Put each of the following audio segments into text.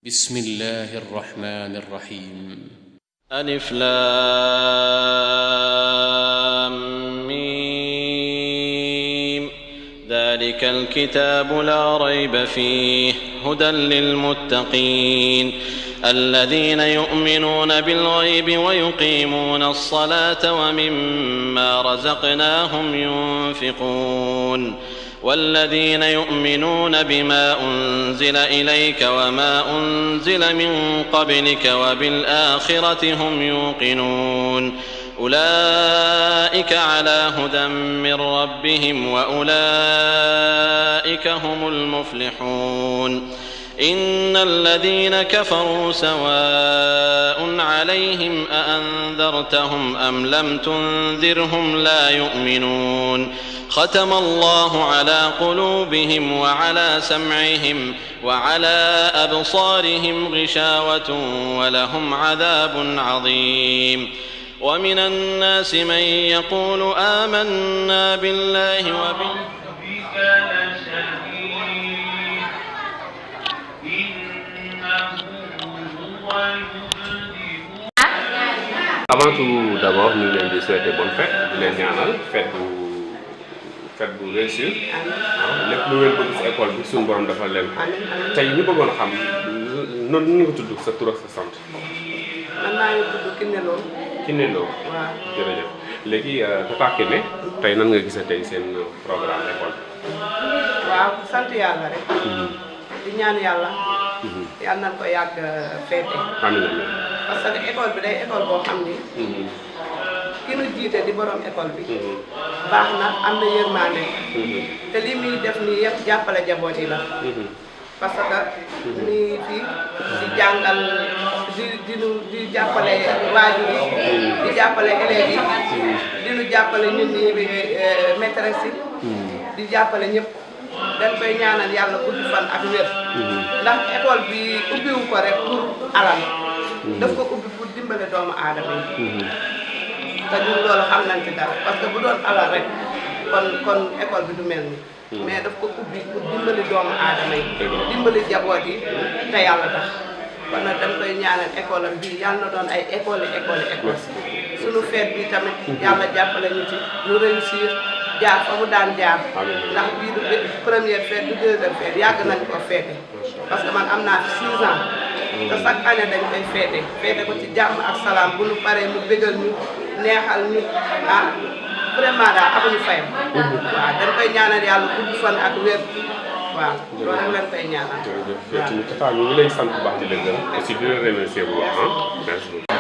بسم الله الرحمن الرحيم ألف لام ميم ذلك الكتاب لا ريب فيه هدى للمتقين الذين يؤمنون بالغيب ويقيمون الصلاة ومما رزقناهم ينفقون والذين يؤمنون بما أنزل إليك وما أنزل من قبلك وبالآخرة هم يوقنون أولئك على هدى من ربهم وأولئك هم المفلحون إن الذين كفروا سواء عليهم أأنذرتهم أم لم تنذرهم لا يؤمنون ختم الله على قلوبهم وعلى سمعهم وعلى أبصارهم غشاوة ولهم عذاب عظيم ومن الناس من يقول آمنا بالله Avant tout d'abord ñu leen di souhaiter bonne fête di leen ñaanal fête bu réussir lépp lu ngeen bëgg ci école bi suñu borom defal leen ko tey ñu bëggoon xam noonu ñu nga tudd sa tur ak sa sant. man maa ngi tudd Kiné Lo. waaw jërëjëf léegi Tata Kiné tey nan nga gisee tey seen programme école bi. waaw sant yàlla rek. di ñaan yàlla. yàlla nañ ko yàgg féete. amiin amiin. parce que école bi day école boo xam ni. ki nu jiite di borom école bi. baax na am na yërmande. te li muy def nii yëpp jàppale jaboot yi la. parce que nii fii di jàngal di jàppale waajur yi. di jàppale élèves yi. di nu jàppale ñun ñi maîtresse yi. di jàppale ñëpp. dañ koy ñaanal yàlla gudd fan ak wér. ndax école bi ubbiwu ko rek pour alal. daf ko ubbi pour dimbale doomu aadama yi. te ñun loolu xam nañ ci dara parce que bu doon alal rek kon école bi du mel ni mais daf ko ubbi pour dimbali doomu aadama yi. dimbali jaboot yi te yàlla tax. kon nag dañ koy ñaanal école am bii yàlla na doon ay école suñu fête bi tamit yàlla jàppale ñu ci ñu réussir jaar fa mu daan jaar. ndax bii du première fête du deuxième fête yàgg nañ ko fête parce que man am naa fi 6 ans. te chaque année dañ koy féete ko ci jàmm ak salaam bu ñu paree mu bégal ñu neexal ñu vraiment daal amuñu fayam. waaw dañ koy ñaanal yàlla gudd fan ak wér. waaw loolu rek lañ koy ñaanal. jërëjëf tamit Tata ñu ngi lay sant bu baax di la gërëm aussi di la remercier bu baax merci beaucoup.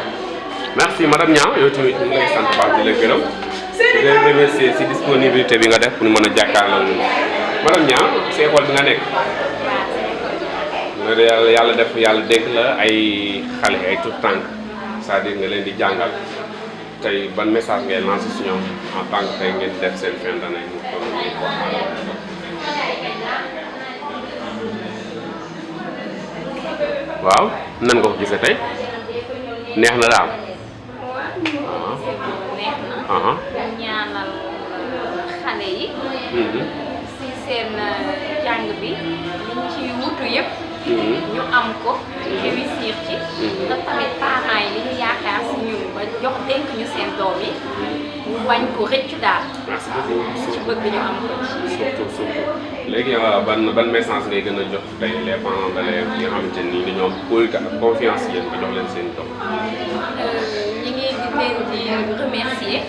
merci madame Niang yow tamit ñu ngi lay sant bu baax di la gërëm di la remercier si disponibilité bi nga def pour ñu mën a jàkkaarloo ñun madame Niang si école bi nga nekk. yàlla def yàlla dégg la ay xale ay tout tànk c'est-à-dire nga leen di jàngal tey ban message ngay lancé si ñoom en tant que tey ngeen def seen fin d'année mu toll nii waaw nan nga ko gisee tey neex na daal. neex na. ñaanal xale yi. si seen jàng bi liñ ci wutu yëpp. ñu am ko réussir ci. te tamit parents yi li ñu yaakaar si ñun ba jox dénk ñu seen doom yi ñu wañ ko rëccu daal. merci beaucoup ci bëgg ñu am ko ci. surtout léegi ban message ngay gën a jox tey les parents d'élèves yi nga xamante ni dañoo am confiance yéen nga jox leen seen doom. ñi ngi leen di remercier.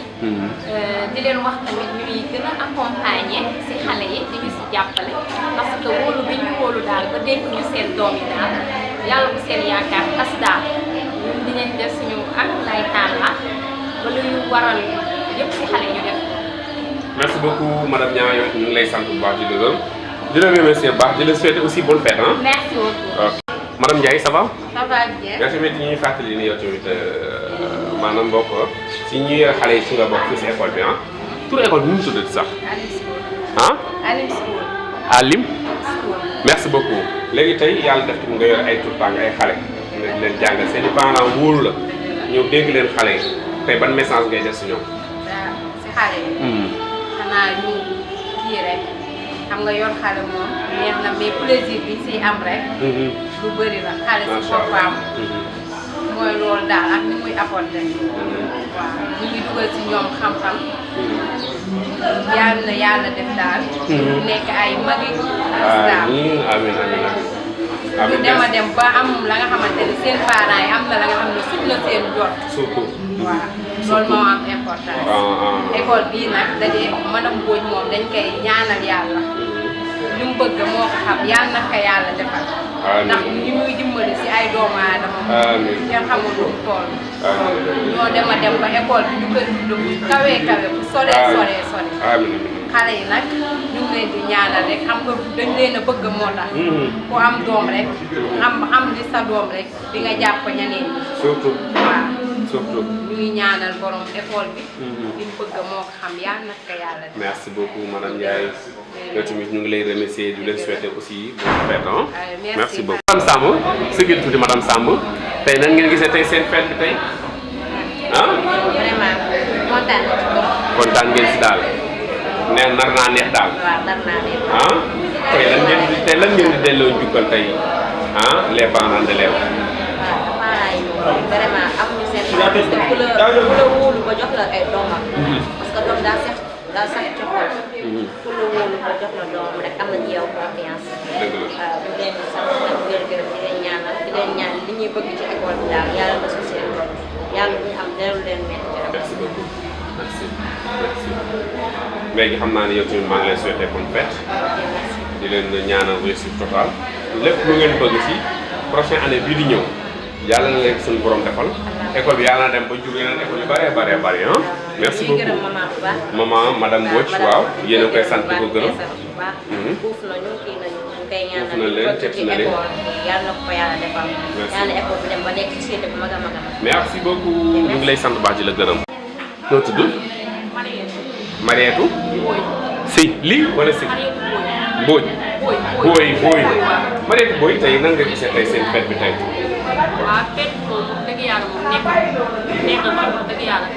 di leen wax tamit ñuy gën a accompagner si xale yi di ñu si jàppale parce que wóolu bi ñu wóolu daal ba dénk ñu seen doom yi daal yàlla bu seen yaakaar tas daal ñun dinañ def suñu ak lay tàlla ba lu ñu waral yëpp si xale ñu def. merci beaucoup madame Niang yow ñu ngi lay sant bu baax di la gërëm di la remercier bu baax di la souhaiter aussi bonne fête ah. merci beaucoup. madame Ndiaye ça va. ça va bien. merci tamit ñuy fàttali ni yow tamit maanaam mbokk si ñuy xale yi si nga bokk fii si école bi ah tur école bi nu mu tuddati sax. Alim School. Alim. merci beaucoup léegi tey yàlla def tamit nga yor ay tur tàng ay xale nga di leen jàngal seen i parents wóolu la ñëw dégg leen xale yi tey ban message ngay def si ñoom. si xale yi. xanaa ñu kii rek xam nga yor xale moom neex na mais plaisir bi si am rek. lu bëri la xale si boppam. mooy loolu daal ak ni muy apporté. waaw ñu ngi dugal si ñoom xam-xam. yàlla def daal. nekk ay magi. amiin amiin ñu dem a dem ba am la nga xamante ni seen parents yi am na la nga xam ne sut na seen jot. surtout. waaw loolu moo am importance. école bii nag dañuy madame Mbodj moom dañ koy ñaanal yàlla. li mu bëgg moo ko xam yàlla na ko yàlla defal. ndax ñi muy dimbali si ay doomu aadama. kenn xamul lu mu toll. ñoo dem a dem ba école bi ñu koy tudd bu kawee bu soree. xale yi nag ñu ngi leen di ñaanal rek xam nga dañ leen a bëgg moo tax. ku am doom rek. am li sa doom rek di nga jàpp ñeneen ñi. surtout waaw. surtout. ñu ngi ñaanal borom école bi. li mu bëgg moo ko xam yàlla na ko yàlla def. merci beaucoup madame Ndiaye. yow tamit ñu ngi lay remercier di leen souhaiter aussi bonne fête. merci beaucoup. madame Samb sigil tuuti madame Samb tey nan ngeen gisee tey seen fête bi tey vraiment kontaan ngeen si daal. nar naa neex daal. waaw nar naa neex. tey lan ngeen di delloo njukkal tey les parents d'élèves. waaw parents yi moom vraiment amuñu seen parce que ku la wóolu ba jox la ay doomam. parce que doom daa sax ci xol. ku la wóolu ba jox la doomam rek am na ci yow confiance. dëgg la waaw bu leen di sant ak gërëm di leen ñaanal li ñuy bëgg ci école bi daal yàlla na su seen doom yàlla bu ñu am dellu leen métti ci rek. merci beaucoup merci. léegi xam naa ne yow tamit maa ngi leen souhaité bonne fête. di leen ñaanal réussite totale. lépp lu ngeen bëgg ci prochaine année bii di ñëw yàlla na leen suñu borom defal. école bi yàlla na dem ba jur yeneen école yu bëree merci beaucoup maman madame Mbodj waaw yéen a koy sant di ko gërëm. uuf nañu kii nañu ñu koy uuf na leen teg na leen yàlla na ko yàlla defal. yàlla école bi dem ba nekk société bu mag a mag a mag. merci beaucoup ñu ngi lay sant baax di la gërëm. noo tudd. Marietou. si lii wala si. Mbodj. Boy. Marietou Boy tey nan nga gisee tey seen fête bi tey. waaw fête moom dëgg yàlla moom neex na lool dëgg yàlla.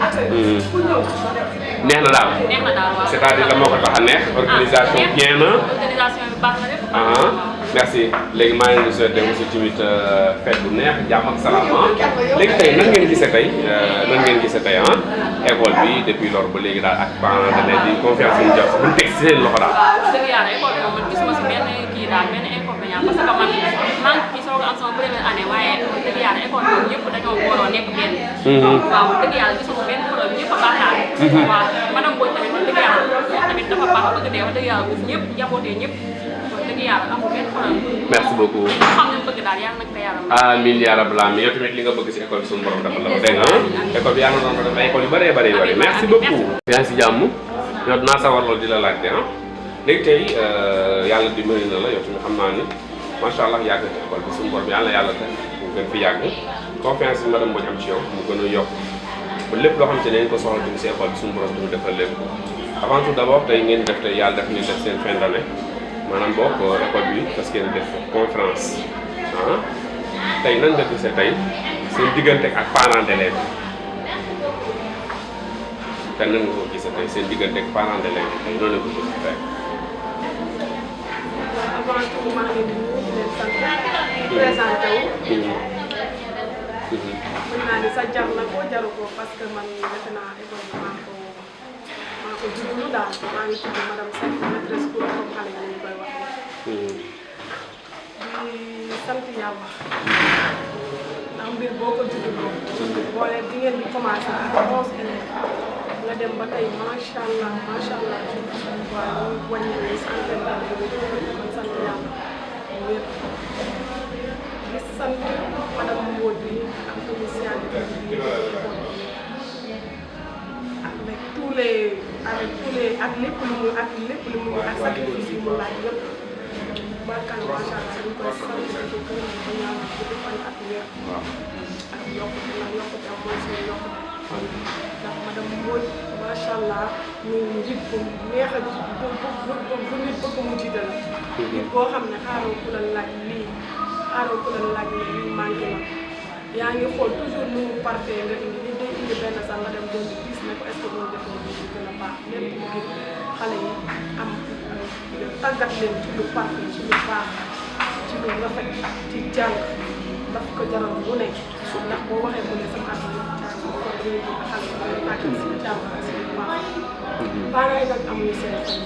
neex na daal. neex na daal waaw. c'est-à-dire la moo ko tax a neex. organisation bien na. organisation bi baax na lépp. merci léegi maa ngi leen di souhaiter aussi tamit fête bu neex jàmm ak salaam léegi tey nan ngeen gisee tey école bi depuis lors ba léegi daal ak parents d'élèves di confiance yi ñu jox bu ñu teg si seen loxo daal. dëgg yàlla école bi moom man gisuma si benn kii daal benn inconvénient parce que man maa ngi soog a am sama première année waaye dëgg yàlla école bi ñëpp dañoo booloo nekk benn. waaw dëgg yàlla gisuma benn problème ñëpp a baax daal. waaw madame Mbodj tamit wax dëgg yàlla moom tamit dafa baax bëgg dee wax dëgg yàlla foofu ñëpp njabootee ñëpp. merci beaucoup. amiin yaa rabbal aalamiin yow tamit li nga bëgg si école bi suñu borom dafa la ko dégg nga école bi yàlla na doon def école yu bëree merci beaucoup. yaa ngi si jàmm yow dinaa sawar loolu di la laajte léegi tey yàlla dimbali na la yow tamit xam naa ni macha allah yàgg ci école bi suñu borom yàlla def mu gën fi yàgg confiance bi madame Mbodj am ci yow mu gën a yokk ba lépp loo xam te ne dañ ko soxla tamit si école bi suñu borom tamit defal lépp avant tout d'abord tey ngeen def tey yàlla def ni def seen fin d'année maanaam bokk école bi parce que def conférence tey nan nga gisee tey seen diggante ak parents d'élèves te nan nga ko gisee tey seen diggante ak parents d'élèves tey noonu la ko gisee tey. avant tout maa ngi leen di nuyu di leen sant di présenté wu. mën naa ni sa jar na ko jaru ko parce que man defe naa école bi maa ko jublu daal maa ngi tudd madame Seck maîtresse pour comme xale yi ñu koy waxee. di sant yàlla ndax mbir boo ko jubloo boole di ngeen di commencé ak 11 élèves nga dem ba tey macha allah waaw ñu wàññi centaine de kon sant yàlla wér di sant madame Mbodj bi ak initiative bi avec tous les ak lépp lu mu ak sacrifice yi mu laaj yëpp barkan macha allah ñu koy sant di ko gërëm di ko ñaanal di fan ak wér ak yokkute ndax yokkute am mooy suñu yokkute ndax madame Mbodj macha allah ñu njiit bu neex a bu nit bëgg mu jiital nit boo xam ne xaaroo ku la laaj lii lii manqué la yaa ngi xool toujours nu mu parfait nga indi li day indi benn sax nga dem doon gis ne ko est-ce que boo defee lu gën a baax lépp ngir xale yi am tàggat leen ci lu parfait ci lu baax ci lu rafet ci jàng daf ko jaral lu nekk ndax boo waxee mu ne sama àdduna jàng kon dañuy jël xale yi tàggat si jàng ak si lu baax parents yi nag amuñu seen fan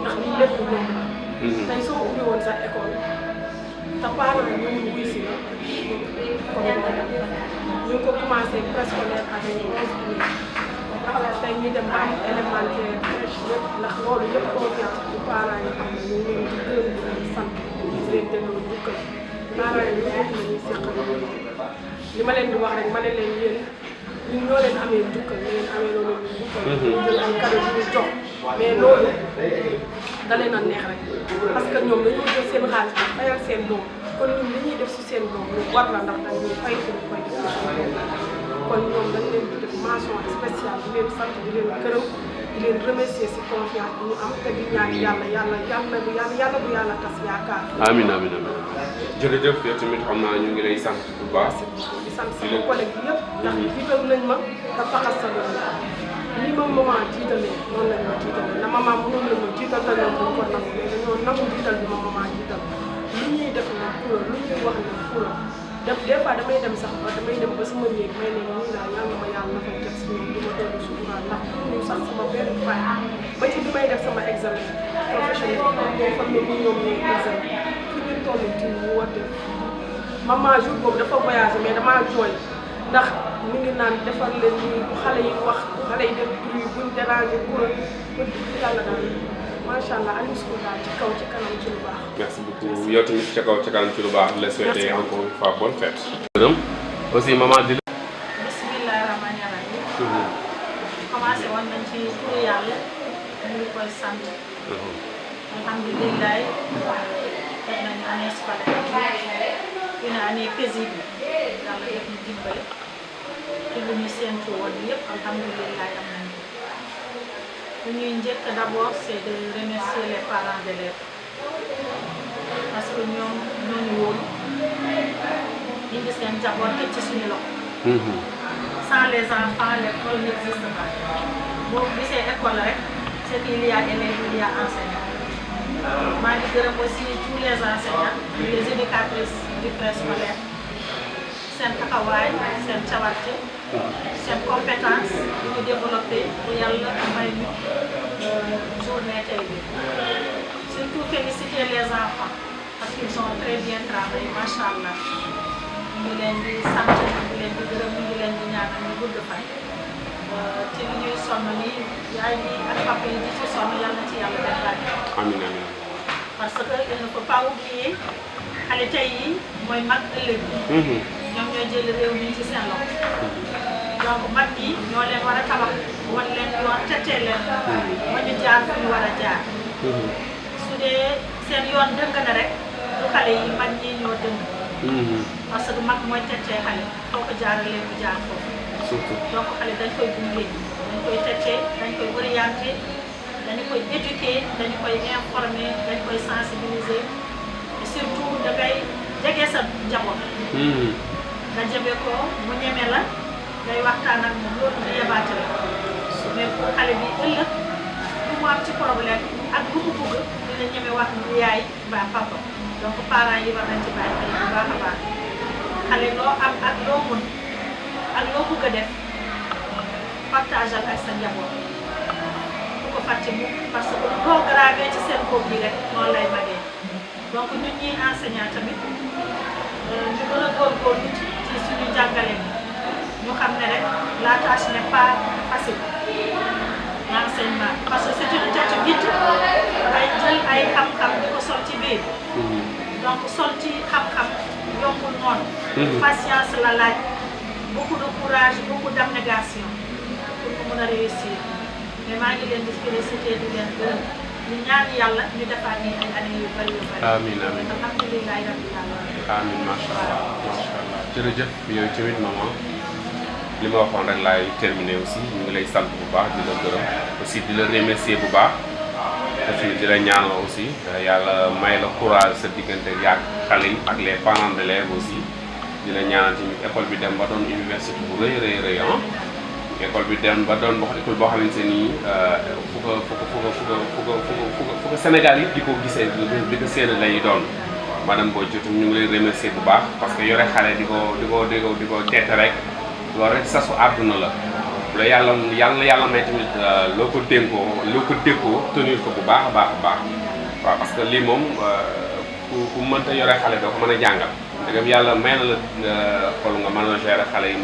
ndax lii lépp ñoom la tey soo ubbi woon sa école te parents yi ñoom wuy si la comme ñu ko commencé préscolaire avec 11 ndax tey ñu dem am élémentaire yëpp ndax loolu yëpp confiance bu parents yi am na ñu leen di gërëm di leen sant di leen delloo njukkal parents yi ñëpp la ñuy seqal li ma leen di wax rek ma ne leen yéen ñun ñoo leen amee njukkal ñu leen amee loolu njukkal ñu jël ay cadeau yu ñu jox mais loolu da leen a neex rek parce que ñoom dañoo jël seen xaalis bi fayal seen doom kon ñun li ñuy def si seen doom lu war la ndax dañuy fay suñu koy def si seen doom kon ñoom dañ leen di def mention spéciale di leen sant di leen gërëm di leen remercier si confiance bi ñu am te di ñaan yàlla bu yàlla tas yaakaar. amiin amiin amiin jërëjëf yow tamit xam naa ñu ngi lay sant bu baax. di sant sama collègue bi yëpp ndax jiital nañ ma te faxas sa loolu ni ma maman jiitalee noonu lañ ma jiitalee na maman mënoon la ma jiital te ñoom duñ ko nangu mais dañoo nangu jiital bi ma maman jiital lu ñuy def nag pour lu ñuy wax nag pour def des fois damay dem sax ba damay dem ba sama néeg may ne nii daal yàlla ma yàlla na fa jot si ñoom di ma doon sutura ndax ñu sax sama benn fay ba ci bi may def sama examen professionnel boo xam ne nii ñoom ñooy examen fu ñu toll ci mu woote maman jour boobu dafa voyagé mais damaa jooy ndax mi ngi naan defar leen nii bu xale yi wax xale yi def bruit buñ déranger kuréel ba yàlla daal macha allah Aliou Sow daal ci kaw ci kanam ci lu baax. merci beaucoup yow tamit ca kaw ca kanam ci lu baax di la souhaiter encore une fois bonne fête. gërëm aussi maman di la. bisimilah rahmaani rahiim. commencé woon nañ ci turu yàlla ñu ngi koy sant. alhamdulilah def nañu année scolaire une année paisible yàlla def ñu dimbale ci lu ñu séntu woon yëpp alhamdulilah am nañu ko. lu ñuy njëkk d'abord c'est de remercier les parents d'élèves parce que ñoom ñoo ñu wóolu indi seen njaboot ci suñu loxo. sans les enfants l'école n'existe pas boo gisee école rek c'est qu'il y a élèves il y a enseignants. maa ngi gërëm aussi tous les enseignants les éducatrices du préscolaire seen taxawaay seen cawarte seen compétence bu ñu développé bu yàlla may ñu journée tey bi surtout féliciter les enfants parce qu'ils ont très bien travaillé macha allah ñu ngi leen di sant ñu ngi leen di gërëm ñu ngi leen di ñaanal ñu gudd fan ci li ñuy sonn nii yaay yi ak papa yi di ci sonn yàlla na ci yàlla def laaj. amiin amiin. parce que il ne faut pas oublier xale tey yi mooy mag ëllëg yi. ñoom ñooy jël réew mi ci seen loxo. donc mag yi ñoo leen war a tabax wan leen yoon tettee leen ba ñu jaar fu ñu war a jaar. su dee seen yoon dëng na rek du xale yi mag ñi ñoo dëng. parce que mag mooy tettee xale foo ko jaaralee mu jaar foofu. surtout donc xale dañ koy gunge dañ koy tettee dañ koy orienté dañu koy éduquer dañu koy informer dañ koy sensibiliser et surtout da ngay jege sa njaboot. nga jëmee ko mu ñeme la ngay waxtaan ak moom loolu nga yebaate la mais pour xale bi ëllëg lu mu am ci problème ak lu mu bëgg dina ñeme wax ni yaay mbaa papa donc parents yi war nañ ci bàyyi xel bu baax a baax xale loo am ak loo mun ak loo bëgg a def partage ak sa njaboot bu ko fàtte mu parce que loo gravé ci seen bopp yi rek noonu lay magee donc ñun ñuy enseignant tamit ñu gën a góorgóorlu ci suñu jàngale ñu xam ne rek la tâche n'est pas facile l'enseignement parce que c'est une tâche vite ay jël ay xam-xam di ko sol ci biir donc sol ci xam-xam yombul noonu patience la laaj beaucoup de courage beaucoup d'abnégation pour que mën a réussir mais maa ngi leen di féliciter di leen gërëm ñu ñaan yàlla ñu defaat nii ay année yu bari yu bari. amiin amiin alhamdulilah rabbil alamin. amiin macha allah macha allah jërëjëf yow tamit maman li ma waxoon rek laay terminer aussi ñu ngi lay sant bu baax di la gërëm aussi di la remercier bu baax aussi di la ñaanal aussi yàlla may la courage sa diggante yaag xale yi ak les parents d'élèves aussi di la ñaanal tamit école bi dem ba doon université bu rëy rëy rëy école bi dem ba doon wax école boo xamante ni fu ko Sénégal yi di ko gisee di ko séen lay doon madame Mbodj jotum ñu ngi lay remercier bu baax parce que yore xale di ko teete rek loolu rek sasu àdduna la bu la yàlla may tamit loo ko dénkoo tenir ko bu baax a baax waaw parce que lii moom ku mënta yore xale doo ko mën a jàngal dëgg yàlla may na la xol nga mën a gérer xale yi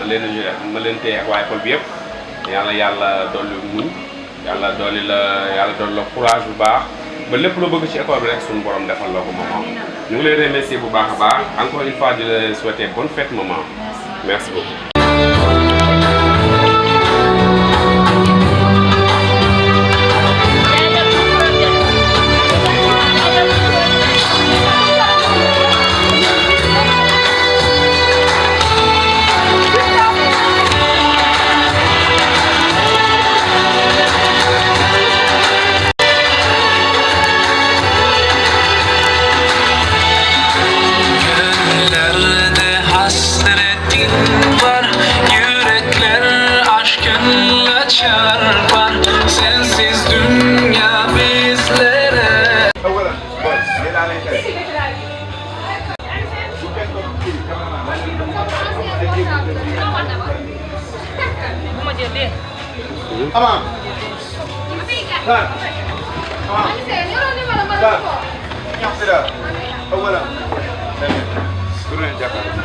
ma leen téye ak waa école bi yëpp yàlla dolli muñ yàlla dolli la courage bu baax ba lépp loo bëgg ci école bi rek suñu borom defal la ko maman ñu ngi lay remercier bu baax a baax encore une fois di la souhaiter bonne fête maman merci beaucoup. Tamam. Kan. Kan. Sudah. Awalan. Turun Jakarta.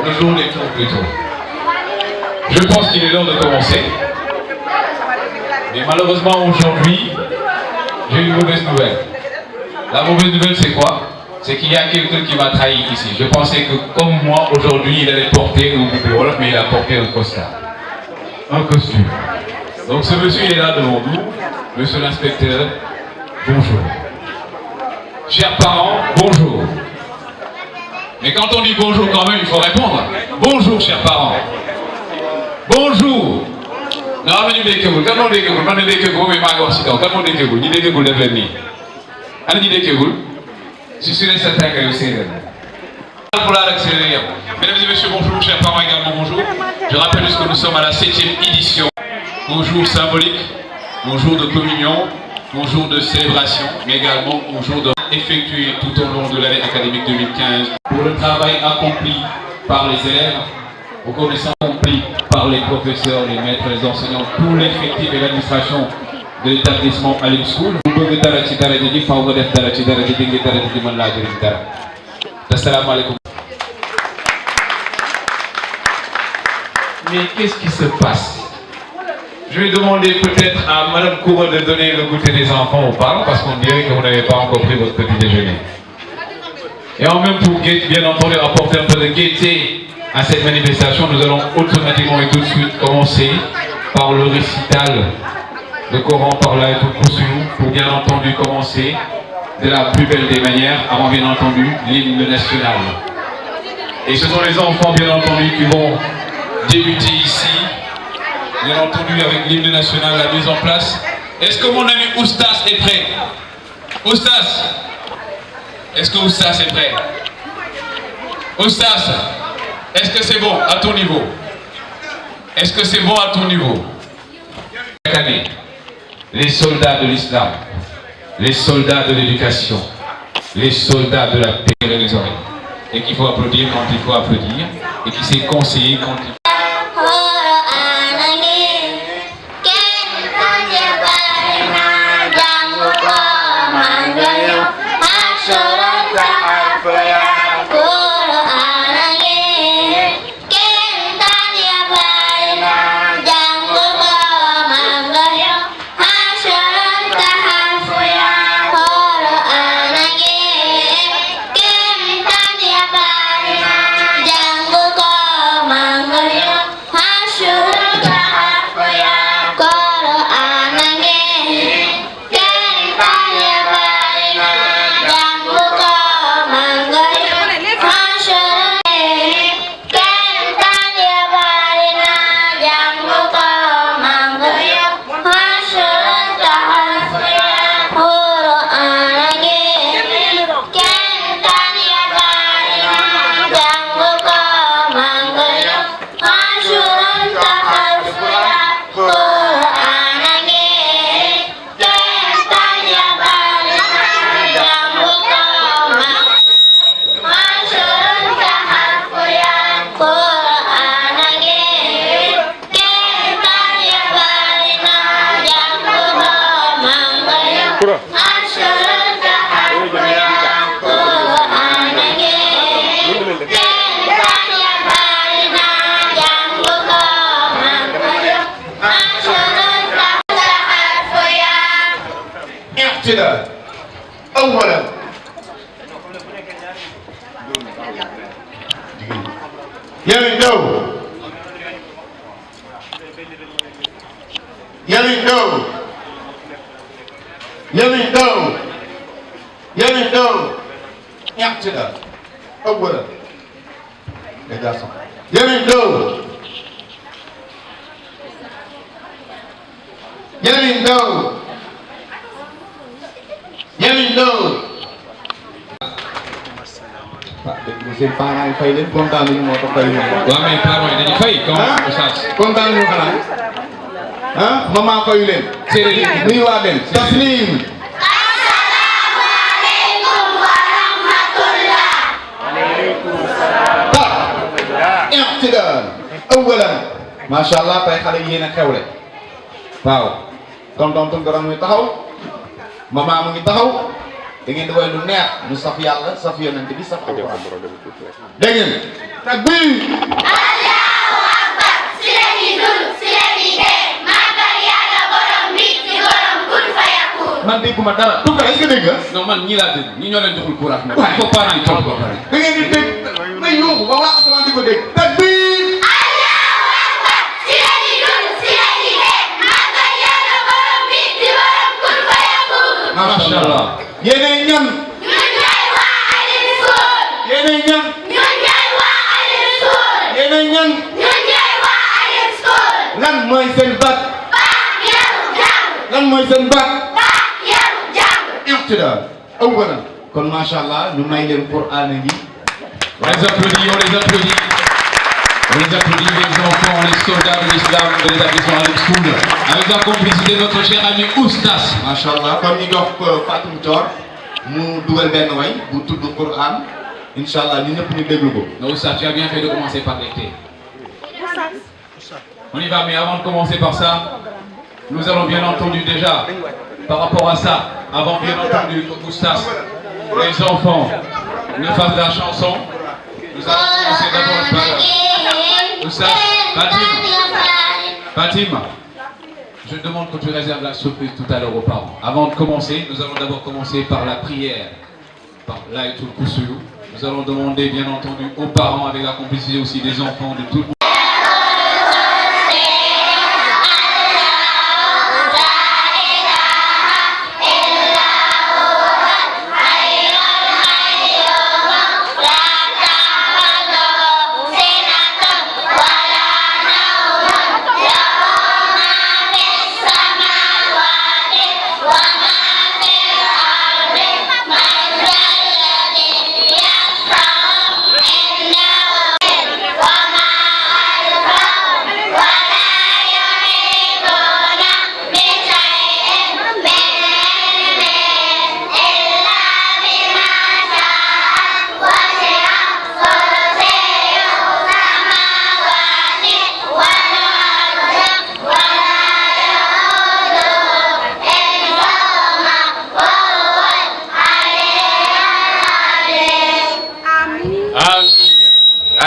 Le jour des tours plutôt. Je pense qu'il est l'heure de commencer. Mais malheureusement aujourd'hui, j'ai une mauvaise nouvelle. La mauvaise nouvelle c'est quoi? C'est qu'il y a quelqu'un qui m'a trahi ici. Je pensais que comme moi aujourd'hui il allait porter un bouquet Wolof, mais il a porté un costard. Un costume. Donc ce monsieur il est là devant nous. Monsieur l'inspecteur, bonjour. Chers parents, bonjour. Mais quand on dit bonjour quand même, il faut répondre. Bonjour chers parents. Bonjour. Non, mais nous dékegul. Quand on dékegul, man dékegul, mais maa ngi wax ci kaw. Quand on dékegul, ñi dékegul def leen nii. Ana ñi dékegul. Si sur les certains que c'est Mesdames et messieurs, bonjour. Chers parents également, bonjour. Je rappelle juste que nous sommes à la 7e édition. Bonjour symbolique, bonjour de communion, bonjour de célébration, mais également bonjour de effectué tout au long de l'année académique 2015 pour le travail accompli par les élèves, aux connaissances accomplies par les professeurs, les maîtres, les enseignants, tout l'effectif et l'administration de l'établissement Alim School. Vous pouvez dara ci dara ji faaw nga def dara ci dara ji dingi dara ji mën laa jëriñ dara. Assalamu alaikum. Mais qu'est-ce qui se passe? Je vais demander peut-être à Madame Koura de donner le goûter des enfants aux parents parce qu'on dirait que vous n'avez pas encore pris votre petit déjeuner. Et en même pour bien entendu apporter un peu de gaieté à cette manifestation, nous allons automatiquement et tout de suite commencer par le récital de Coran par là et tout pour bien entendu commencer de la plus belle des manières, avant bien entendu l'hymne national. Et ce sont les enfants bien entendu qui vont débuter ici, bien entendu avec l'hymne national, la mise en place. Est-ce que mon ami Oustas est prêt? Oustas, est-ce que Oustas est prêt? Oustas, est-ce que c'est bon à ton niveau? Est-ce que c'est bon à ton niveau? Chaque année, les soldats de l'islam, les soldats de l'éducation, les soldats de la paix et des oreilles, et qu'il faut applaudir quand il faut applaudir, et qui s'est conseillé quand il faut. أولا يمين دو يمين دو يمين دو يمين دو اعتدال أولا يمين دو يمين دو يمين دو seen parents yi fay leen kontaan nañu moo tax fay leen. waaw mais parents yi dañuy fay. comment ça se kontaan nañu xanaa ah maman fayu leen. séeréer yi nuyu waa leen. taslim. asalaamaaleykum wa rahmatullah. waaleykum salaam. i'tidaal awalan. macha allah tey xale yi yéen a xewle. waaw. tonton Tounkara muy taxaw. maman mu ngi taxaw. da ngeen di woy lu neex lu saf yàlla saf yonent bi saf alquran dégg ngeen takbir allahu akbar si la ñuy dund si la ñuy dee màggal yàlla borom bi si borom kun fa yakun man dégguma dara Tounkara est-ce que dégg nga non man ñii laa dégg ñi ñoo leen joxul courage nag il faut parents yi toog ko pare da ngeen di dégg may yuuxu ba waa asamaan di ko dégg takbir allahu akbar si la ñuy dund si la ñuy dee màggal yàlla borom bi si borom kun fa yakun macha allah yéenay ñan. ñun ñooy waa Alioune Sow. yéenay ñan. ñun ñooy waa Alioune Sow. yéenay ñan. ñun ñooy waa Alioune Sow. lan mooy seen bac. baax yaru jàng. lan mooy seen bac. baax yaru jàng. i'tidaal awalan kon macha allah ñu may leen Qur'an gi. On les applaudit, on les applaudit. On les applaudit, les enfants, les soldats de l'islam de l'établissement Alioune Sow, avec la complicité de notre cher ami Oustas. macha allah kon ñu jox Fatou Thior mu dugal benn way bu tudd Qur'an incha allah ñu ñëpp ñu déglu ko. Non, Oustas, tu as bien fait de commencer par l'été. On y va, mais avant de commencer par ça, nous allons bien entendu déjà, par rapport à ça, avant bien entendu que Oustas, les enfants ne fassent la chanson, nous allons commencer d'abord par Oustas, Fatima, je demande que tu réserves la surprise tout à l'heure aux parents. Avant de commencer, nous allons d'abord commencer par la prière, par l'Aïtoul Koussou. Nous allons demander bien entendu aux parents, avec la complicité aussi des enfants, de tout le monde.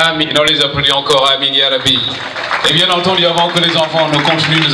Amin. On les applaudit encore. Amin Ya Rabbi. Et bien entendu, avant que les enfants ne continuent, nous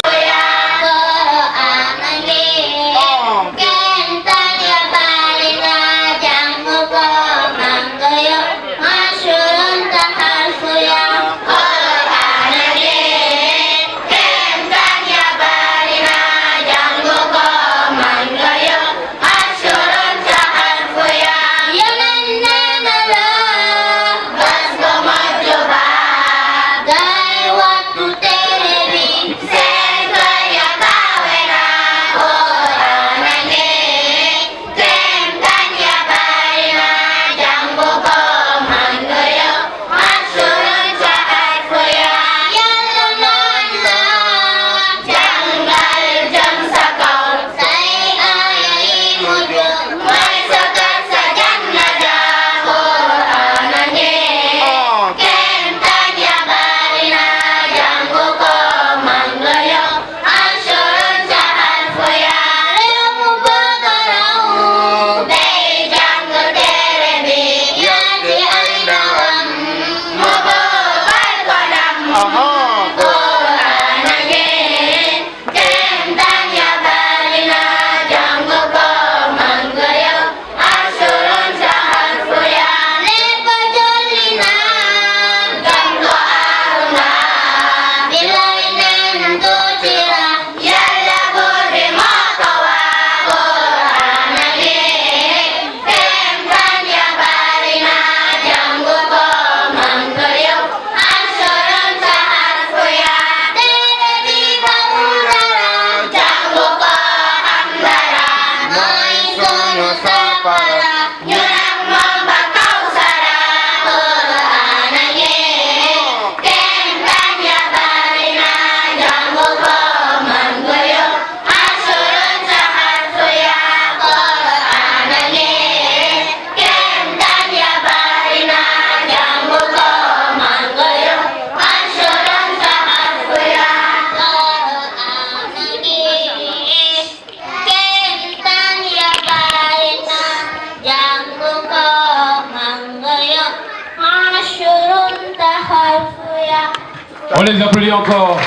on les applaudit encore.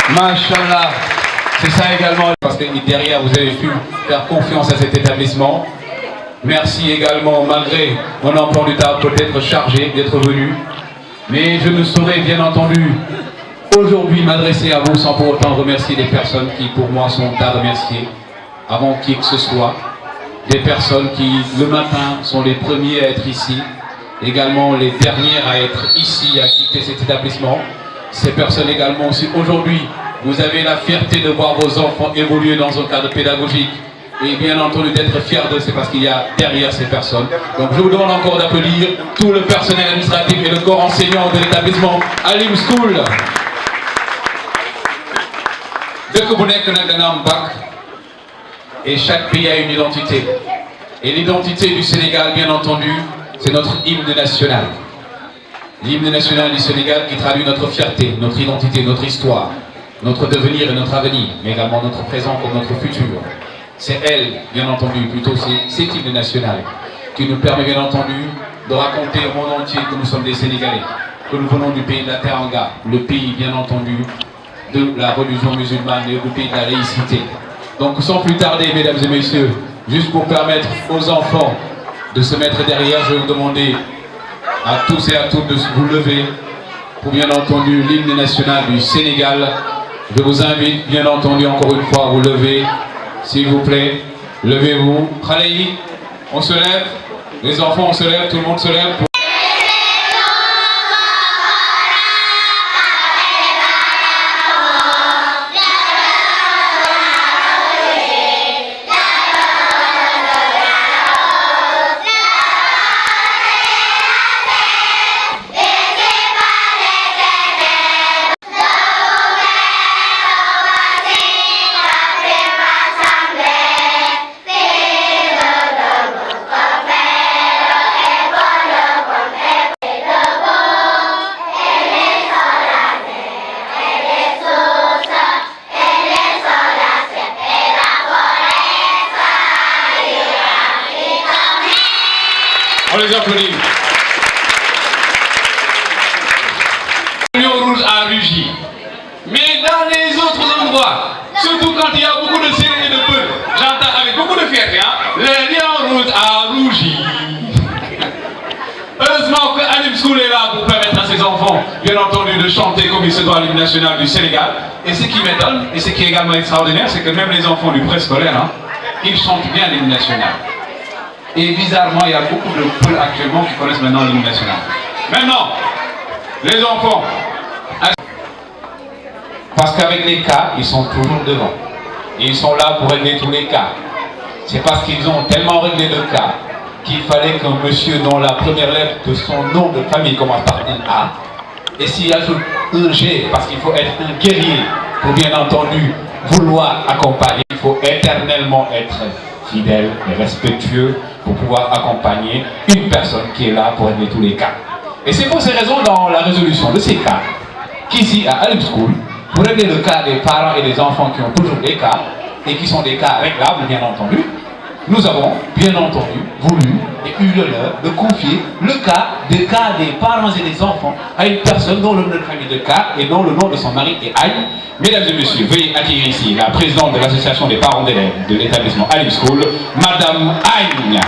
Machallah. C'est ça également, parce que derrière, vous avez pu faire confiance à cet établissement. Merci également, malgré mon emploi du temps peut-être chargé d'être venu. Mais je ne saurais bien entendu aujourd'hui m'adresser à vous sans pour autant remercier les personnes qui pour moi sont à remercier avant qui que ce soit. Des personnes qui le matin sont les premiers à être ici, également les dernières à être ici, à quitter cet établissement. Ces personnes également aussi aujourd'hui, vous avez la fierté de voir vos enfants évoluer dans un cadre pédagogique et bien entendu d'être fiers d'eux, c'est parce qu'il y a derrière ces personnes. Donc je vous demande encore d'applaudir tout le personnel administratif et le corps enseignant de l'établissement Alim School. Dès que vous n'êtes qu'un bac, et chaque pays a une identité. Et l'identité du Sénégal, bien entendu, c'est notre hymne national. L'hymne national du Sénégal qui traduit notre fierté, notre identité, notre histoire, notre devenir et notre avenir, mais également notre présent comme notre futur. C'est elle, bien entendu, plutôt c'est cet hymne national qui nous permet, bien entendu, de raconter au monde entier que nous sommes des Sénégalais, que nous venons du pays de la Teranga, le pays, bien entendu, de la religion musulmane et le pays de la laïcité. Donc, sans plus tarder, mesdames et messieurs, juste pour permettre aux enfants de se mettre derrière, je vais vous demander à tous et à toutes de vous lever pour bien entendu l'hymne national du Sénégal. Je vous invite bien entendu encore une fois à vous lever, s'il vous plaît. Levez-vous. Khalaï, on se lève. Les enfants, on se lève. Tout le monde se lève. On les applaudit. vous, quand il y a beaucoup de séries et de peurs, j'entends avec beaucoup de fierté, hein, le lion rouge a rougi. Heureusement que Alim School est là pour permettre à ses enfants, bien entendu, de chanter comme il se doit à l'hymne national du Sénégal. Et ce qui m'étonne, et ce qui est également extraordinaire, c'est que même les enfants du préscolaire, hein, ils chantent bien l'hymne national. Et bizarrement, il y a beaucoup de peuls actuellement qui connaissent maintenant l'hymne national. Maintenant, les enfants, parce qu'avec les cas, ils sont toujours devant. Et ils sont là pour régler tous les cas. C'est parce qu'ils ont tellement réglé le cas qu'il fallait qu'un monsieur dont la première lettre de son nom de famille commence par un A, et s'il ajoute un G, parce qu'il faut être un guerrier pour bien entendu vouloir accompagner, il faut éternellement être fidèle et respectueux pour pouvoir accompagner une personne qui est là pour régler tous les cas. Et c'est pour ces raisons, dans la résolution de ces cas, qu'ici à Alim School, pour régler le cas des parents et des enfants qui ont toujours des cas, et qui sont des cas réglables bien entendu, nous avons bien entendu voulu et eu l'honneur de confier le cas des parents et des enfants à une personne dont le nom de famille de cas et dont le nom de son mari est Aïe. Mesdames et messieurs, veuillez accueillir ici la présidente de l'association des parents d'élèves de l'établissement Alim School, Madame Aïe.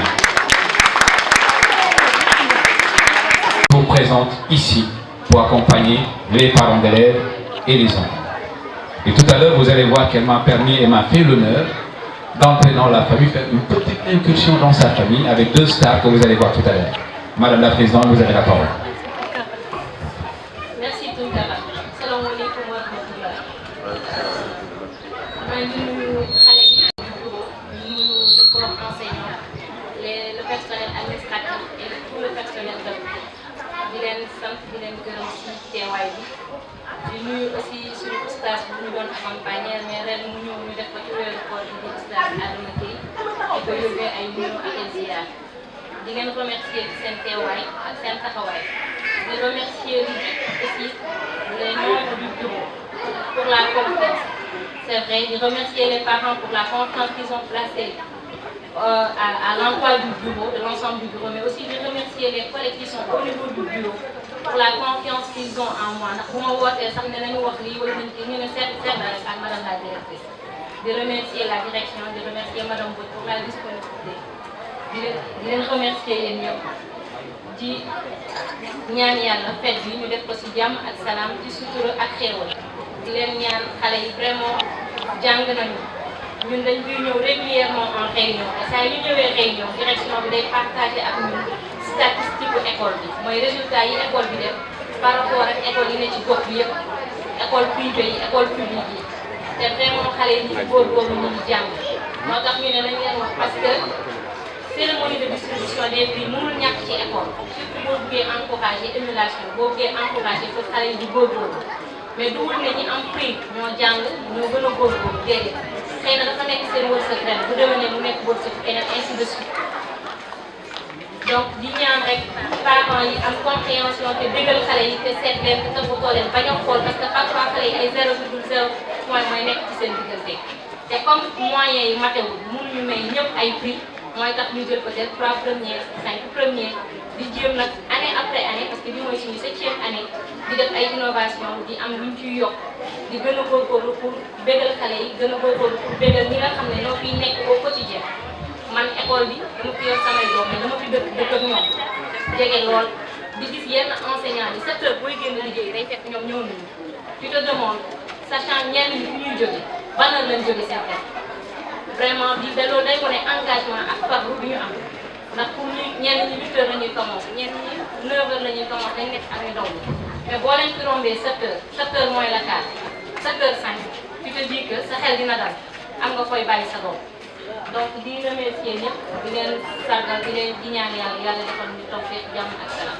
Je vous présente ici pour accompagner les parents d'élèves et les enfants. Et tout à l'heure, vous allez voir qu'elle m'a permis et m'a fait l'honneur d'entrer dans la famille, faire une petite incursion dans sa famille avec deux stars que vous allez voir tout à l'heure. Madame la Présidente, vous avez la parole. Merci Tounkara. Salam alaikum wa rahmatullah. Je nuyu xale yi, nuyu le corps enseignant, le personnel administratif et tout le personnel di leen sant di leen gërëm ci teewaay bi. di nuyu aussi suñu oustaz bu ñu doon accompagner mais ren mu ñëw ñu def ko ci weeru koor bi di oustaz Adama Gueye di ko yóbbee ay nuyu ak ay ziar di leen remercier ci seen teewaay ak seen taxawaay di remercier aussi les membres du bureau pour la confiance. C'est vrai, di remercier les parents pour la confiance qu'ils ont placée à l'emploi du bureau, de l'ensemble du bureau, mais aussi de remercier les collègues qui sont au niveau du bureau pour la confiance qu'ils ont en moi. ndax bu ma wootee sax ne nañu wax lii wala ñu ne seet na rek ak madame la directrice. De remercier la direction, de remercier madame Boy pour la disponibilité. di leen remercier yéen ñëpp di ñaan yàlla fête bi ñu def ko ci jàmm ak salaam ci sutura ak xéewal. di leen ñaan xale yi vraiment jàng nañu. ñun dañ koy ñëw régulièrement en réunion et saa yu ñu ñëwee réunion direction bi day partagé ak ñun statistique école bi mooy résultat yi école bi def par rapport ak école yi ne ci gox bi yëpp école privée yi école publique yi te vraiment xale yi ñu ci góorgóorlu ñu ngi jàng moo tax ñu ne nañ leen wax parce que cérémonie de distribution des prix mënul ñàkk ci école surtout boo buggee encouragé émulation boo buggee encouragé pour xale yi di góorgóorlu mais duwul ne ñi am prix ñoo jàng ñoo gën a góorgóorlu déedéet xëy na dafa nekk seen wërsëg ren bu déwénee mu nekk wërsëg keneen ainsi de suite donc di ñaan rek parents yi am compréhension te déggal xale yi te seet leen te toppatoo leen bañ a xool parce que parfois xale yi ay 0,0 point mooy nekk ci seen diggante te comme moyens yi matewul mënuñu may ñëpp ay prix mooy tax ñu jël peut-être 3 premiers 5 premiers di jéem nag année après année parce que bi mooy suñu 7e année di def ay innovation di am luñ ciy yokk di gën a góorgóorlu pour bégal xale yi gën a góorgóorlu pour bégal ñi nga xam ne ñoo fiy nekk au quotidien man école bi dama fi yor samay doom mais dama fi dëkk ak ñoom jege lool di gis yenn enseignants yi 7 heures booy génn liggéey day fekk ñoom ñëw nañu tu te demandes sachant ñenn ñi fu ñuy jóge ban heure lañ jóge seen kër vraiment di da loolu day wane engagement ak farlu bi ñu am ndax pour ñu ñenn ñi 8 heures la ñuy commencé ñenn ñi 9 heures la ñuy commencé dañ nekk ak ñu ndaw mais boo leen fi rombee 7 heures mooy la quart 7 heures 5 tu te dis que sa xel dina dal am nga koy bàyyi sa doom donc di remercier ñëpp di leen sargal di leen di ñaan yàlla defal ñu toog fekk jàmm ak salaam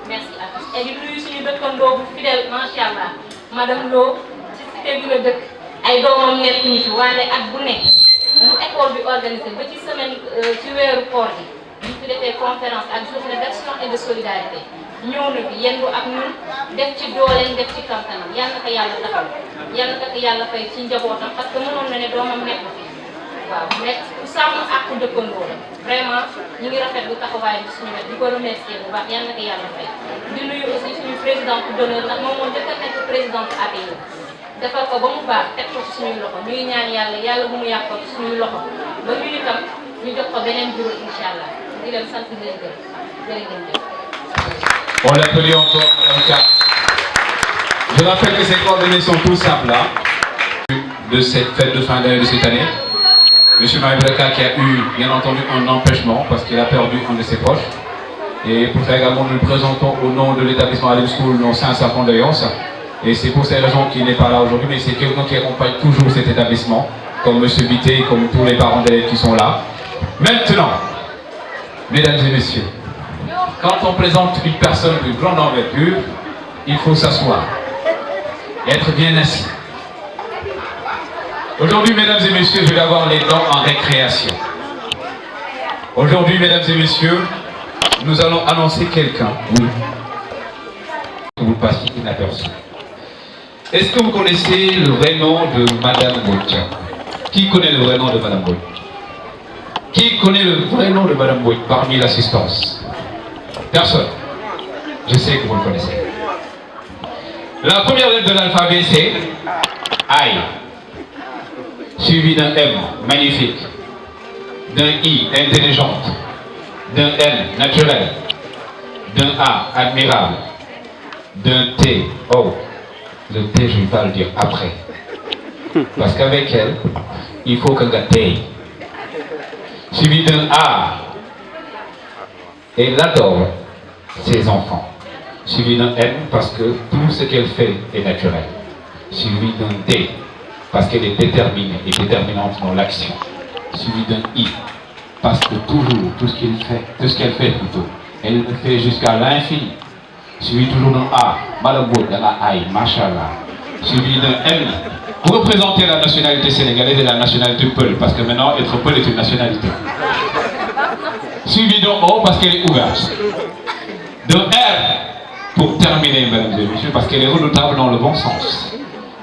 merci à tous et di nuyu suñu dëkkandoo bu fidèle macha allah madame Lo ci cité bi la dëkk ay doomam nekk ñu fi waaye at bu nekk mu école bi organisé ba ci semaine ci weeru koor gi ñu fi defee conférence ak journée d'action et de solidarité ñëw na fi yendu ak ñun def ci dooleen def ci kantanam yal na ko yàlla taxaw yal na ko yàlla fay ci njabootam parce que mënoon na ne doomam nekk fi waaw nekk ku sàmm ak ku dëkkandoo la vraiment ñu ngi rafetlu taxawaay bi suñu wet di ko remercier bu baax yal na ko yàlla fay di nuyu aussi suñu présidente d'honneur ndax moom moo njëkk a nekk présidente API defal ko ba mu baax teg ko ci suñuy loxo ñuy ñaan yàlla bu mu yàqoo ci suñuy loxo ba ñu itam ñu jox ko beneen bureau incha allah di leen sant di leen gërëm jërë ngeen jëf. On l'applaudit encore, Madame K. Je rappelle que ces coordonnées sont tout simples là, de cette fête de fin d'année de cette année. Monsieur Maïbreka qui a eu bien entendu un empêchement parce qu'il a perdu un de ses proches. Et pour ça également nous le présentons au nom de l'établissement Alim School, nos sincères condoléances. Et c'est pour ces raisons qu'il n'est pas là aujourd'hui, mais c'est quelqu'un qui accompagne toujours cet établissement, comme Monsieur Bité, comme tous les parents d'élèves qui sont là. Maintenant, mesdames et messieurs, quand on présente une personne de grande envergure, il faut s'asseoir et être bien assis. Aujourd'hui, mesdames et messieurs, je vais avoir les dents en récréation. Aujourd'hui, mesdames et messieurs, nous allons annoncer quelqu'un. Oui. Que vous passiez inaperçu. Est-ce que vous connaissez le vrai nom de Madame Boy? Qui connaît le vrai nom de Madame Boy? Qui connaît le vrai nom de Madame Boy parmi l'assistance? Personne. Je sais que vous le connaissez. La première lettre de l'alphabet c'est I, suivi d'un M, magnifique, d'un I, intelligente, d'un N, naturel, d'un A, admirable, d'un T, oh, le T je ne vais pas le dire après, parce qu'avec elle, il faut que le T, suivi d'un A, elle adore ses enfants, suivi d'un N parce que tout ce qu'elle fait est naturel, suivi d'un D parce qu'elle est déterminée et déterminante dans l'action, suivi d'un I parce que toujours tout ce qu'elle fait plutôt, elle le fait jusqu'à l'infini, suivi toujours d'un A, Madame Boud, dans la Aïe, Machallah, suivi d'un M. Vous représentez la nationalité sénégalaise et la nationalité Peul, parce que maintenant être Peul est une nationalité. Suivi d'un O parce qu'elle est ouverte. D'un R pour terminer, mesdames et messieurs, parce qu'elle est redoutable dans le bon sens.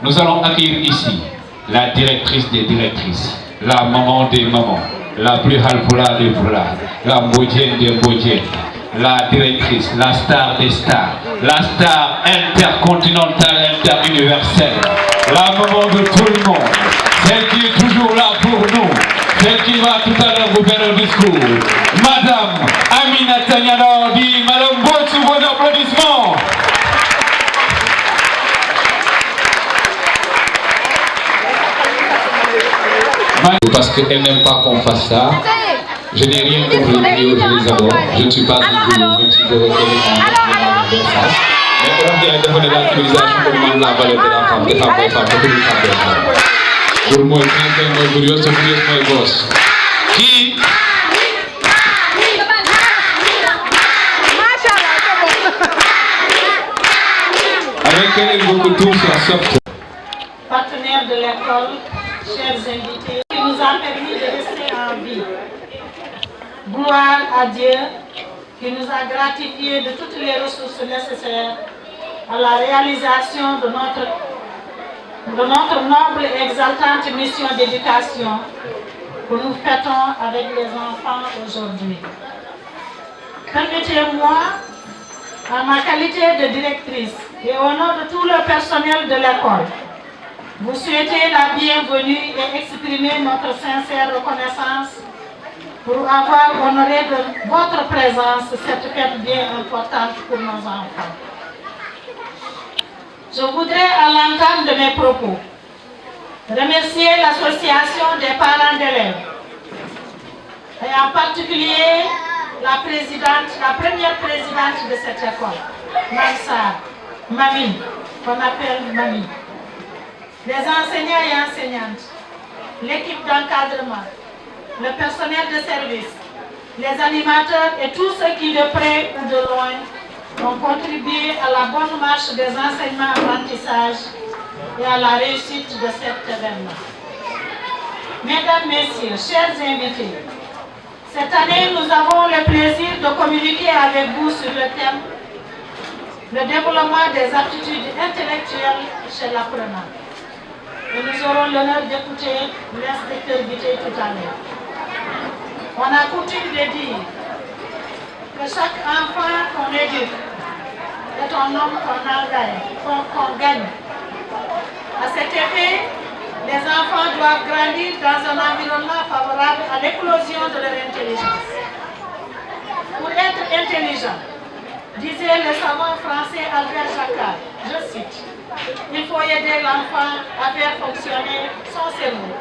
Nous allons accueillir ici la directrice des directrices, la maman des mamans, la plus halpoula des poulas, la modienne des modiennes, la directrice, la star des stars, la star intercontinentale, interuniverselle, la maman de tout le monde, celle qui est toujours là pour nous, celle qui va tout à l'heure vous faire un discours, Madame Aminata Niang dit Madame Boud sous vos applaudissements. Parce qu'elle n'aime pas qu'on fasse ça. Je n'ai rien contre les vidéos, je les adore. Je ne suis pas rigolo, même si je reconnais en bon sens. Mais on dirait de la civilisation comme la valeur de la femme, des femmes, des femmes, de toutes les femmes, des femmes. Pour moi, c'est moi, Bourios, c'est Bourios, moi, gosse. Qui avec elle, il faut que tout soit soft. Partenaires de l'école, chers invités, qui nous a permis de rester en vie. Gloire à Dieu qui nous a gratifié de toutes les ressources nécessaires à la réalisation de notre noble et exaltante mission d'éducation que nous fêtons avec les enfants aujourd'hui. Permettez-moi, en ma qualité de directrice et au nom de tout le personnel de l'école, vous souhaiter la bienvenue et exprimer notre sincère reconnaissance pour avoir honoré de votre présence cette fête bien importante pour nos enfants. Je voudrais, à l'entame de mes propos, remercier l'association des parents d'élèves et en particulier la première présidente de cette école, Mansar, Mamie, qu'on appelle Mamie, les enseignants et enseignantes, l'équipe d'encadrement, le personnel de service, les animateurs et tous ceux qui de près ou de loin ont contribué à la bonne marche des enseignements-apprentissages et à la réussite de cet événement. Mesdames, Messieurs, chers invités, cette année nous avons le plaisir de communiquer avec vous sur le thème le développement des aptitudes intellectuelles chez l'apprenant. Et nous aurons l'honneur d'écouter l'inspecteur Bité tout à l'heure. On a coutume de dire que chaque enfant qu'on éduque est un homme qu'on gagne. À cet effet, les enfants doivent grandir dans un environnement favorable à l'éclosion de leur intelligence. Pour être intelligent, disait le savant français Albert Jacquard, je cite, il faut aider l'enfant à faire fonctionner son cerveau.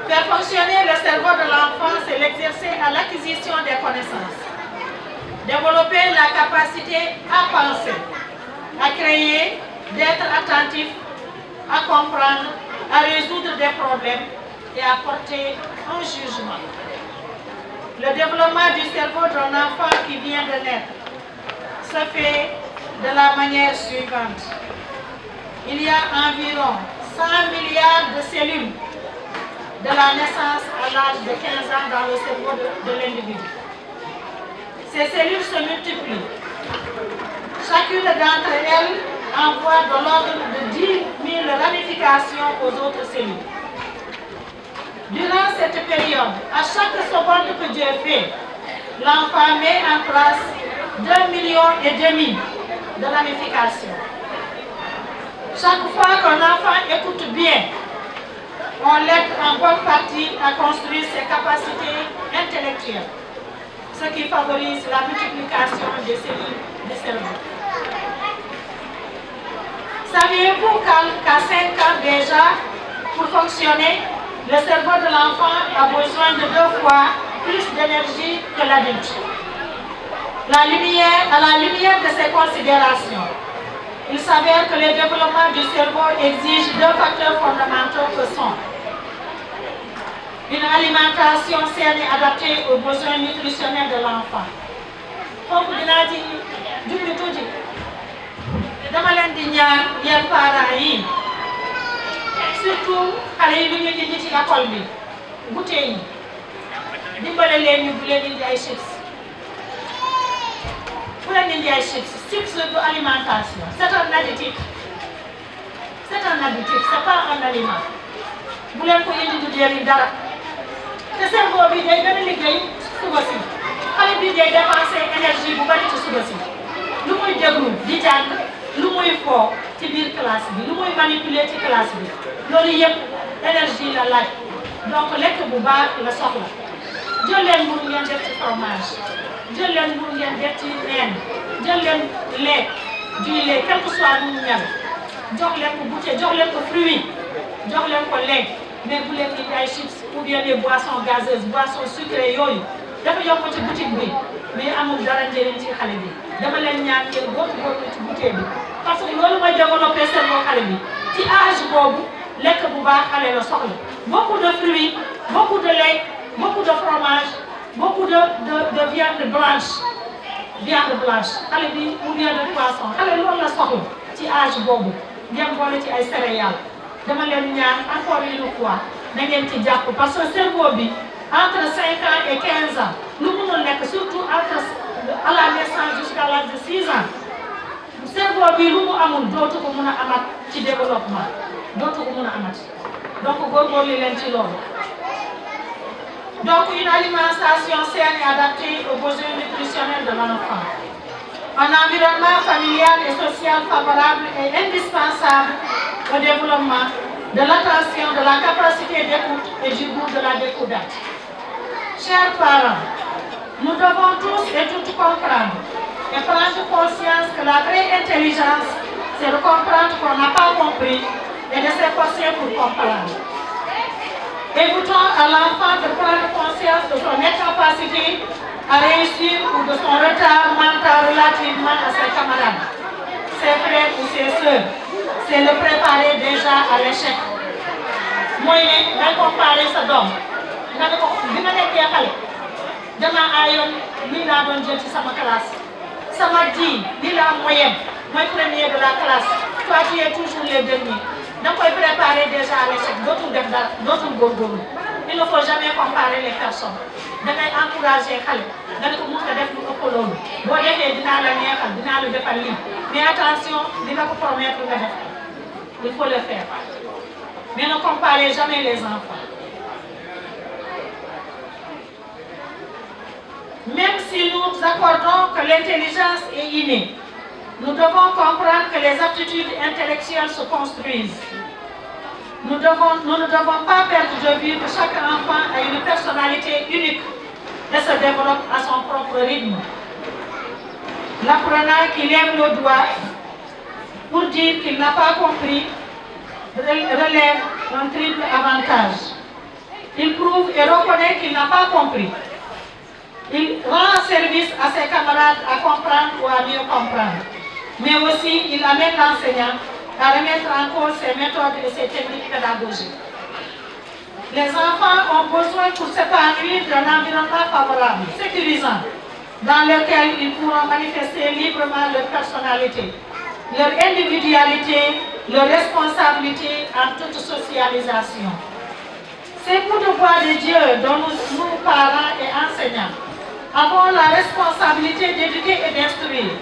Faire fonctionner le cerveau de l'enfant, c'est l'exercer à l'acquisition des connaissances. Développer la capacité à penser, à créer, d'être attentif, à comprendre, à résoudre des problèmes et à porter un jugement. Le développement du cerveau d'un enfant qui vient de naître se fait de la manière suivante. Il y a environ 100 milliards de cellules de la naissance à l'âge de 15 ans dans le cerveau de l'individu. Ces cellules se multiplient. Chacune d'entre elles envoie de l'ordre de 10 000 ramifications aux autres cellules. Durant cette période, à chaque seconde que Dieu fait, l'enfant met en place 2,5 millions de ramifications. Chaque fois qu'un enfant écoute bien, on l'aide en bonne partie à construire ses capacités intellectuelles, ce qui favorise la multiplication des cellules du cerveau. Saviez-vous qu'à 5 ans déjà, pour fonctionner, le cerveau de l'enfant a besoin de 2 fois plus d'énergie que l'adulte? À la lumière de ces considérations, il s'avère que le développement du cerveau exige 2 facteurs fondamentaux que sont une alimentation saine et adaptée aux besoins nutritionnels de l'enfant. Foofu dinaa ci jublu tuuti dama leen di ñaan yéen parents yi surtout xale yi lu ñu indi ci école bi goûter yi dimbale leen ñu bu leen indi ay chips. Bu leen indi ay chips de alimentation c'est un additif. C'est un additif, c'est pas un aliment. Bu leen ko indi du jëriñ dara. te cerveau bi day gën a liggéey suba si xale bi day dépenser énergie bu bari ci suba si lu muy déglu di jàng lu muy foo ci biir classe bi lu muy manipuler ci classe bi loolu yëpp énergie la laaj donc lekk bu baax la soxla jël leen mburu ngeen def ci fromage jël leen mburu ngeen def ci neen jël leen lait du lait quel que soit nu mu mel jox leen ko goûter jox leen ko fruit jox leen ko lait mais bu leen indi ay chips ou bien des boissons gazeuses boissons sucrées yooyu dafa yokk ci boutique bi mais amul dara njëriñ ci xale bi dama leen ñaan ngeen góorgóorlu ci boutique bi parce que loolu mooy développé cerveau xale bi ci âge boobu lekk bu baax xale la soxla beaucoup de fruits beaucoup de lait beaucoup de fromage beaucoup de viande blanche xale bi ou bien de poisson xale loolu la soxla ci âge boobu ngeen boole ci ay céréales dama leen ñaan encore une fois na ngeen ci jàpp parce que cerveau bi entre 5 ans et 15 ans lu mënul nekk surtout à la naissance jusqu'à l'âge de 6 ans cerveau bi lu mu amul dootu ko mën a amat ci développement dootu ko mën a amat donc góorgóorlu leen ci loolu. Donc une alimentation saine et adaptée aux besoins nutritionnels de l'enfant. Un environnement familial et social favorable est indispensable au développement de l'attention, de la capacité d'écoute et du goût de la découverte. Chers parents, nous devons tous et toutes comprendre et prendre conscience que la vraie intelligence, c'est de comprendre qu'on n'a pas compris et de s'efforcer pour comprendre. Évitons à l'enfant de prendre conscience de son incapacité à réussir ou de son retard mental relativement à ses camarades, ses frères ou ses sœurs. C'est le préparer déjà à l'échec. Moi, je vais comparer ce don. Je vais dire que demain, je vais dans ma classe. Ça m'a dit, il est la moyenne, moi premier de la classe. Toi, tu es toujours le dernier. Donc, il faut préparer déjà à l'échec. D'autres gourgoules. Il ne faut jamais comparer les personnes. Il faut encourager les gens. Il faut montrer des choses pour l'homme. Si vous avez des mais attention, il faut promettre de le faire. Il faut le faire. Mais ne comparez jamais les enfants. Même si nous accordons que l'intelligence est innée, Nous devons comprendre que les aptitudes intellectuelles se construisent. Nous ne devons pas perdre de vue que chaque enfant a une personnalité unique et se développe à son propre rythme. L'apprenant qui lève le doigt pour dire qu'il n'a pas compris relève un triple avantage. Il prouve et reconnaît qu'il n'a pas compris. Il rend service à ses camarades à comprendre ou à mieux comprendre. Mais aussi, il amène l'enseignant à remettre en cause ses méthodes et ses techniques pédagogiques. Les enfants ont besoin pour s'épanouir d'un environnement favorable, sécurisant, dans lequel ils pourront manifester librement leur personnalité, leur individualité, leur responsabilité en toute socialisation. C'est pour le bois de Dieu dont nous, parents et enseignants, avons la responsabilité d'éduquer et d'instruire,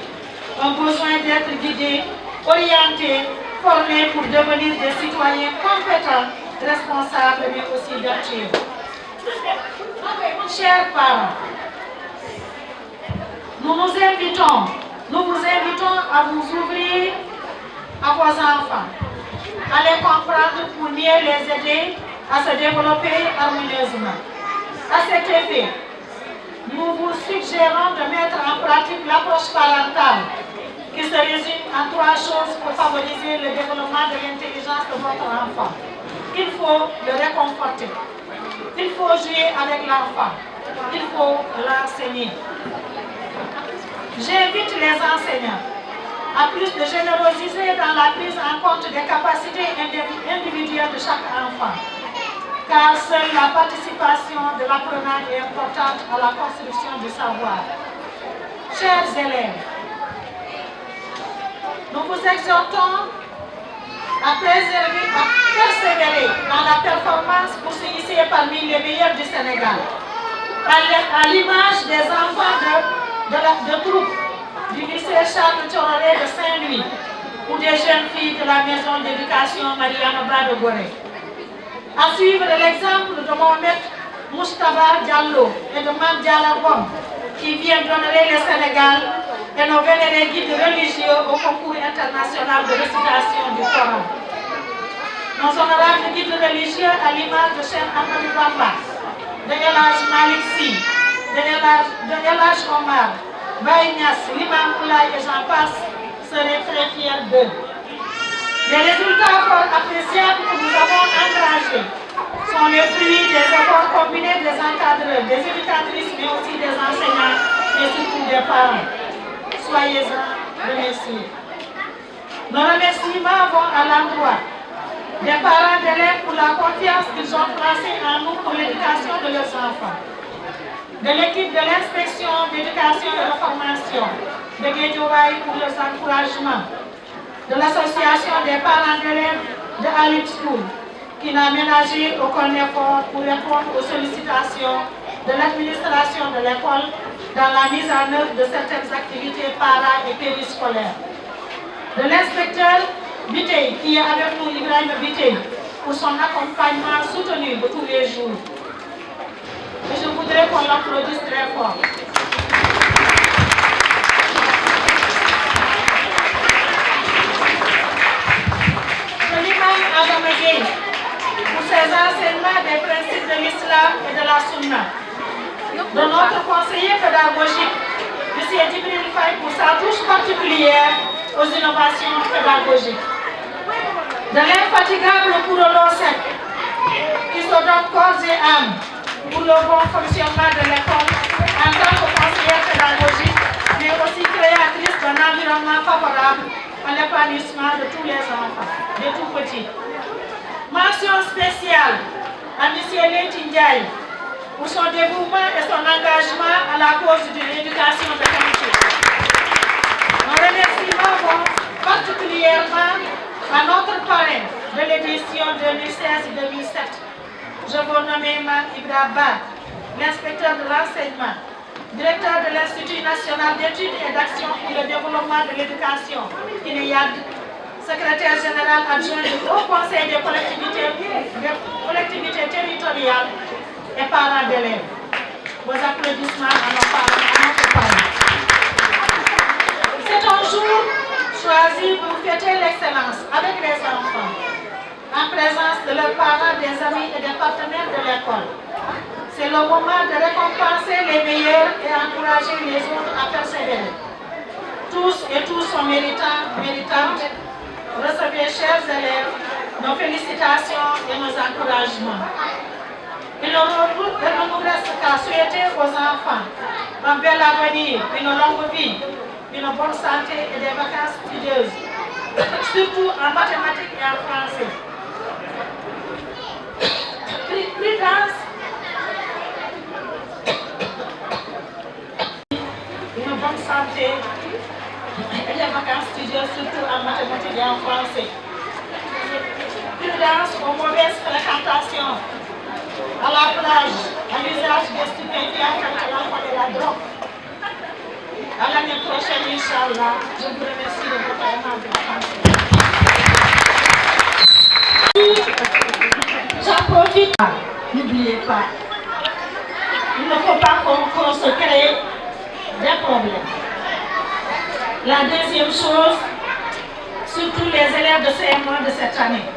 ont besoin d'être guidés, orientés, formés pour devenir des citoyens compétents, responsables mais aussi vertueux. Chers parents, nous vous invitons à vous ouvrir à vos enfants, à les comprendre pour mieux les aider à se développer harmonieusement. À cet effet, nous vous suggérons de mettre en pratique l'approche parentale qui se résume en 3 choses pour favoriser le développement de l'intelligence de votre enfant. Il faut le réconforter. Il faut jouer avec l'enfant. Il faut l'enseigner. J'invite les enseignants à plus de générosité dans la prise en compte des capacités individuelles de chaque enfant, car seule la participation de l'apprenant est importante à la construction du savoir. Chers élèves, nous vous exhortons à persévérer dans la performance pour se hisser parmi les meilleurs du Sénégal, à l'image des enfants de troupe du lycée Charles Thiororé de Saint-Louis ou des jeunes filles de la maison d'éducation Mariana Ba de Gorée. À suivre l'exemple de Mohamed Moustapha Diallo et de Mame Diarra Ngom qui viennent d'honorer le Sénégal et nos vénérés guides religieux au concours international de récitation du Coran. Nos honorables guides religieux à l'image de Cheikh Ahmadou Bamba, de El Hadj Malick Sy, de El Hadj Omar, Baye Niass, l'imam Moulay et j'en passe, seraient très fiers d'eux. Les résultats fort appréciables que nous avons engrangés sont les fruits des efforts combinés des encadreurs, des éducatrices, mais aussi des enseignants et surtout des parents. Soyez-en remerciés. Nos remerciements vont à l'endroit des parents d'élèves pour la confiance qu'ils ont placée en nous pour l'éducation de leurs enfants, de l'équipe de l'inspection d'éducation et de formation, de Guédiawaye pour leurs encouragements, de l'association des parents d'élèves de Alip School, qui n'a ménagé aucun effort pour répondre aux sollicitations de l'administration de l'école dans la mise en œuvre de certaines activités para- et périscolaires. De l'inspecteur Bitey, qui est avec nous, Ibrahim Bitey, pour son accompagnement soutenu de tous les jours. Et je voudrais qu'on l'applaudisse très fort. De l'imam Adam Gueye, pour ses enseignements des principes de l'islam et de la sunna. De notre conseiller pédagogique, M. Djibril Faye, pour sa touche particulière aux innovations pédagogiques. De l'infatigable Kourolo Sek, qui se donne corps et âme pour le bon fonctionnement de l'école en tant que conseillère pédagogique, mais aussi créatrice d'un environnement favorable à l'épanouissement de tous les enfants, des tout petits. Mention spéciale à M. Leyti Ndiaye pour son dévouement et son engagement à la cause de l'éducation de qualité. Nos remerciements vont particulièrement à notre parrain de l'édition 2016-2017. Je vous nomme Mme Ibrahim, l'inspecteur de l'enseignement, directeur de l'Institut national d'études et d'action pour le développement de l'éducation, INEAD, secrétaire général adjoint du Haut Conseil des collectivités territoriales et parents d'élèves. Vos applaudissements à nos parents, à notre parents. C'est un jour choisi pour fêter l'excellence avec les enfants, en présence de leurs parents, des amis et des partenaires de l'école. C'est le moment de récompenser les meilleurs et encourager les autres à persévérer. Tous et tous sont méritantes. Recevez, chers élèves, nos félicitations et nos encouragements. Il ne nous reste qu'à souhaiter aux enfants un bel avenir, une longue vie, une bonne santé et des vacances studieuses, surtout en mathématiques et en français. Prudence, une bonne santé et des vacances studieuses, surtout en mathématiques et en français. Prudence aux mauvaises fréquentations, à la plage, à l'usage des stupéfiants comme l'alcool et la drogue. À l'année prochaine, Inch'Allah, je vous remercie de votre aimable attention. J'en profite. N'oubliez pas, il ne faut pas qu'on se crée des problèmes. La deuxième chose, surtout les élèves de CM1 de cette année,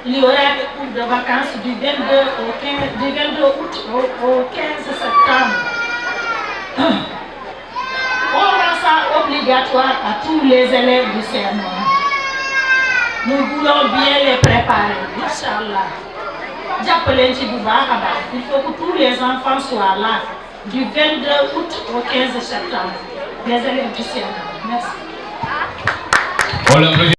il y aura des cours de vacances du 22 août au 15 septembre. On rend ça obligatoire à tous les élèves du CM1. Nous voulons bien les préparer, Inch'Allah. Il faut que tous les enfants soient là du 22 août au 15 septembre. Les élèves du CM1. Merci.